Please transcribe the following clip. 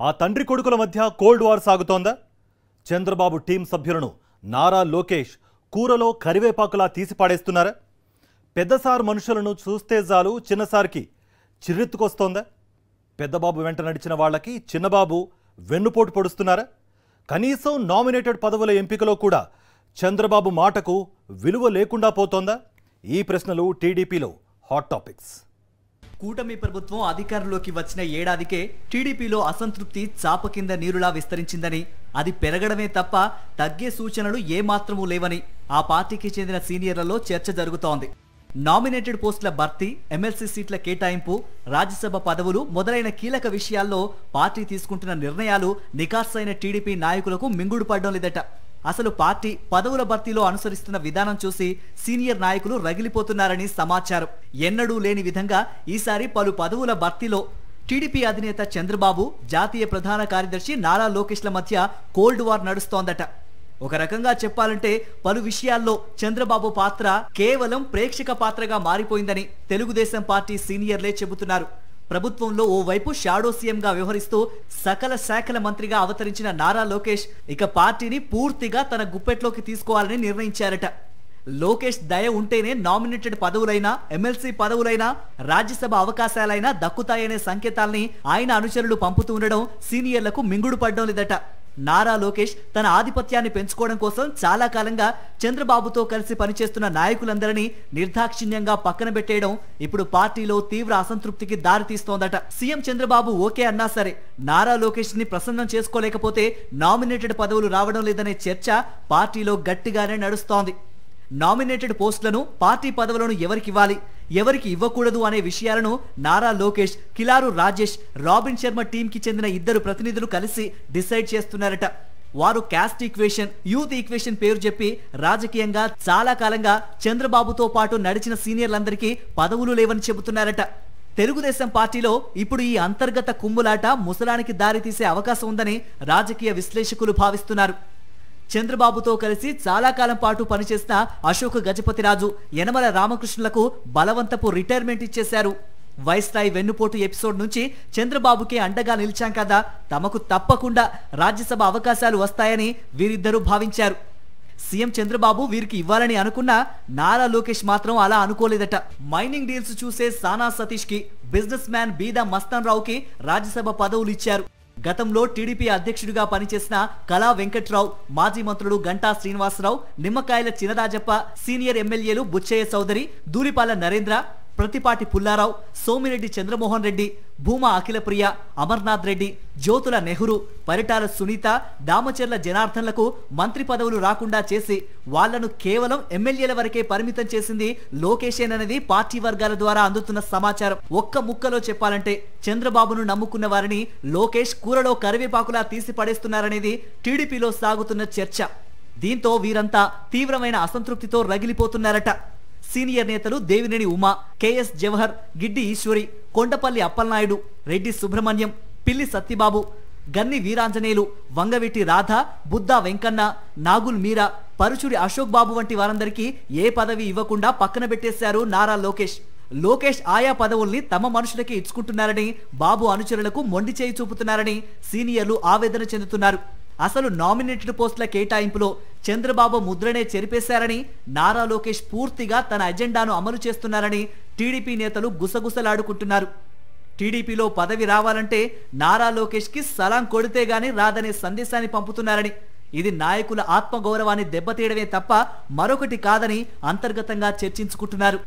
ఆ తండ్రి కొడుకుల మధ్య కోల్డ్ వార్ సాగుతోందా? చంద్రబాబు టీం సభ్యులను నారా లోకేష్ కూరలో కరివేపాకులా తీసిపాడేస్తున్నారా? పెద్దసార్ మనుషులను చూస్తే చాలు చిన్నసార్కి చిర్రెత్తుకొస్తోందా? పెద్దబాబు వెంట నడిచిన వాళ్ళకి చిన్నబాబు వెన్నుపోటు పొడుస్తున్నారా? కనీసం నామినేటెడ్ పదవుల ఎంపికలో కూడా చంద్రబాబు మాటకు విలువ లేకుండా పోతోందా? ఈ ప్రశ్నలు టీడీపీలో హాట్ టాపిక్స్. కూటమి ప్రభుత్వం అధికారంలోకి వచ్చిన ఏడాదికే టీడీపీలో అసంతృప్తి చాప కింద నీరులా విస్తరించిందని, అది పెరగడమే తప్ప తగ్గే సూచనలు ఏమాత్రమూ లేవని ఆ పార్టీకి చెందిన సీనియర్లలో చర్చ జరుగుతోంది. నామినేటెడ్ పోస్టుల భర్తీ, ఎమ్మెల్సీ సీట్ల కేటాయింపు, రాజ్యసభ పదవులు మొదలైన కీలక విషయాల్లో పార్టీ తీసుకుంటున్న నిర్ణయాలు నికార్సైన టీడీపీ నాయకులకు మింగుడు పడడం లేదట. అసలు పార్టీ పదవుల భర్తీలో అనుసరిస్తున్న విధానం చూసి సీనియర్ నాయకులు రగిలిపోతున్నారని సమాచారం. ఎన్నడూ లేని విధంగా ఈసారి పలు పదవుల భర్తీలో టీడీపీ అధినేత చంద్రబాబు, జాతీయ ప్రధాన కార్యదర్శి నారా లోకేష్ల మధ్య కోల్డ్ వార్ నడుస్తోందట. ఒక రకంగా చెప్పాలంటే పలు విషయాల్లో చంద్రబాబు పాత్ర కేవలం ప్రేక్షక పాత్రగా మారిపోయిందని తెలుగుదేశం పార్టీ సీనియర్లే చెబుతున్నారు. ప్రభుత్వంలో ఓవైపు షాడో సీఎంగా వ్యవహరిస్తూ సకల శాఖల మంత్రిగా అవతరించిన నారా లోకేష్ ఇక పార్టీని పూర్తిగా తన గుప్పెట్లోకి తీసుకోవాలని నిర్ణయించారట. లోకేష్ దయ ఉంటేనే నామినేటెడ్ పదవులైనా, ఎమ్మెల్సీ పదవులైనా, రాజ్యసభ అవకాశాలైనా దక్కుతాయనే సంకేతాల్ని ఆయన అనుచరులు పంపుతూ ఉండడం సీనియర్లకు మింగుడు పడడం లేదట. నారా లోకేష్ తన ఆధిపత్యాన్ని పెంచుకోవడం కోసం చాలా కాలంగా చంద్రబాబుతో కలిసి పనిచేస్తున్న నాయకులందరినీ నిర్దాక్షిణ్యంగా పక్కన పెట్టేయడం ఇప్పుడు పార్టీలో తీవ్ర అసంతృప్తికి దారితీస్తోందట. సీఎం చంద్రబాబు ఓకే అన్నా సరే నారా లోకేష్ ని ప్రసన్నం చేసుకోలేకపోతే నామినేటెడ్ పదవులు రావడం లేదనే చర్చ పార్టీలో గట్టిగానే నడుస్తోంది. నామినేటెడ్ పోస్టులను, పార్టీ పదవులను ఎవరికివ్వాలి, ఎవరికి ఇవ్వకూడదు అనే విషయాలను నారా లోకేష్, కిలారు రాజేష్, రాబిన్ శర్మ టీంకి చెందిన ఇద్దరు ప్రతినిధులు కలిసి డిసైడ్ చేస్తున్నారట. వారు క్యాస్ట్ ఈక్వేషన్, యూత్ ఈక్వేషన్ పేరు చెప్పి రాజకీయంగా చాలా కాలంగా చంద్రబాబుతో పాటు నడిచిన సీనియర్లందరికీ పదవులు లేవని చెబుతున్నారట. తెలుగుదేశం పార్టీలో ఇప్పుడు ఈ అంతర్గత కుమ్ములాట ముసలానికి దారితీసే అవకాశం ఉందని రాజకీయ విశ్లేషకులు భావిస్తున్నారు. చంద్రబాబుతో కలిసి చాలా కాలం పాటు పనిచేసిన అశోక్ గజపతిరాజు, యనమల రామకృష్ణులకు బలవంతపు రిటైర్మెంట్ ఇచ్చేశారు. వైస్రాయ్ వెన్నుపోటు ఎపిసోడ్ నుంచి చంద్రబాబుకి అండగా నిలిచాం కదా, తమకు తప్పకుండా రాజ్యసభ అవకాశాలు వస్తాయని వీరిద్దరూ భావించారు. సీఎం చంద్రబాబు వీరికి ఇవ్వాలని అనుకున్నా నారా లోకేష్ మాత్రం అలా అనుకోలేదట. మైనింగ్ డీల్స్ చూసే సానా సతీష్ కి, బిజినెస్ మ్యాన్ బీదా మస్తాన్ రావుకి రాజ్యసభ పదవులు ఇచ్చారు. గతంలో టీడీపీ అధ్యక్షుడిగా పనిచేసిన కళా వెంకట్రావు, మాజీ మంత్రులు గంటా శ్రీనివాసరావు, నిమ్మకాయల చినరాజప్ప, సీనియర్ ఎమ్మెల్యేలు బుచ్చయ్య చౌదరి, దూలిపాల నరేంద్ర, ప్రతిపాటి పుల్లారావు, సోమిరెడ్డి చంద్రమోహన్ రెడ్డి, భూమా అఖిలప్రియ, అమర్నాథ్ రెడ్డి, జ్యోతుల నెహ్రూ, పరిటాల సునీత, దామచర్ల జనార్దన్లకు మంత్రి పదవులు రాకుండా చేసి వాళ్లను కేవలం ఎమ్మెల్యేల వరకే పరిమితం చేసింది లోకేషేననేది పార్టీ వర్గాల ద్వారా అందుతున్న సమాచారం. ఒక్క ముక్కలో చెప్పాలంటే చంద్రబాబును నమ్ముకున్న వారిని లోకేష్ కూరలో కరివేపాకులా తీసి పడేస్తున్నారనేది టీడీపీలో సాగుతున్న చర్చ. దీంతో వీరంతా తీవ్రమైన అసంతృప్తితో రగిలిపోతున్నారట. సీనియర్ నేతలు దేవినేని ఉమా, కేఎస్ జవహర్, గిడ్డి ఈశ్వరి, కొండపల్లి అప్పలనాయుడు, రెడ్డి సుబ్రహ్మణ్యం, పిల్లి సత్యబాబు, గన్ని వీరాంజనేయులు, వంగవీటి రాధ, బుద్దా వెంకన్న, నాగుల్ మీరా, పరుచూరి అశోక్ బాబు వంటి వారందరికీ ఏ పదవి ఇవ్వకుండా పక్కన పెట్టేశారు నారా లోకేష్. లోకేష్ ఆయా పదవుల్ని తమ మనుషులకే ఇచ్చుకుంటున్నారని, బాబు అనుచరులకు మొండి చేయి చూపుతున్నారని సీనియర్లు ఆవేదన చెందుతున్నారు. అసలు నామినేటెడ్ పోస్టుల కేటాయింపులో చంద్రబాబు ముద్రనే చెరిపేశారని, నారా లోకేష్ పూర్తిగా తన అజెండాను అమలు చేస్తున్నారని టీడీపీ నేతలు గుసగుసలాడుకుంటున్నారు. టీడీపీలో పదవి రావాలంటే నారా లోకేష్కి సలాం కొడితే గానీ రాదనే సందేశాన్ని పంపుతున్నారని, ఇది నాయకుల ఆత్మగౌరవాన్ని దెబ్బతీయడమే తప్ప మరొకటి కాదని అంతర్గతంగా చర్చించుకుంటున్నారు.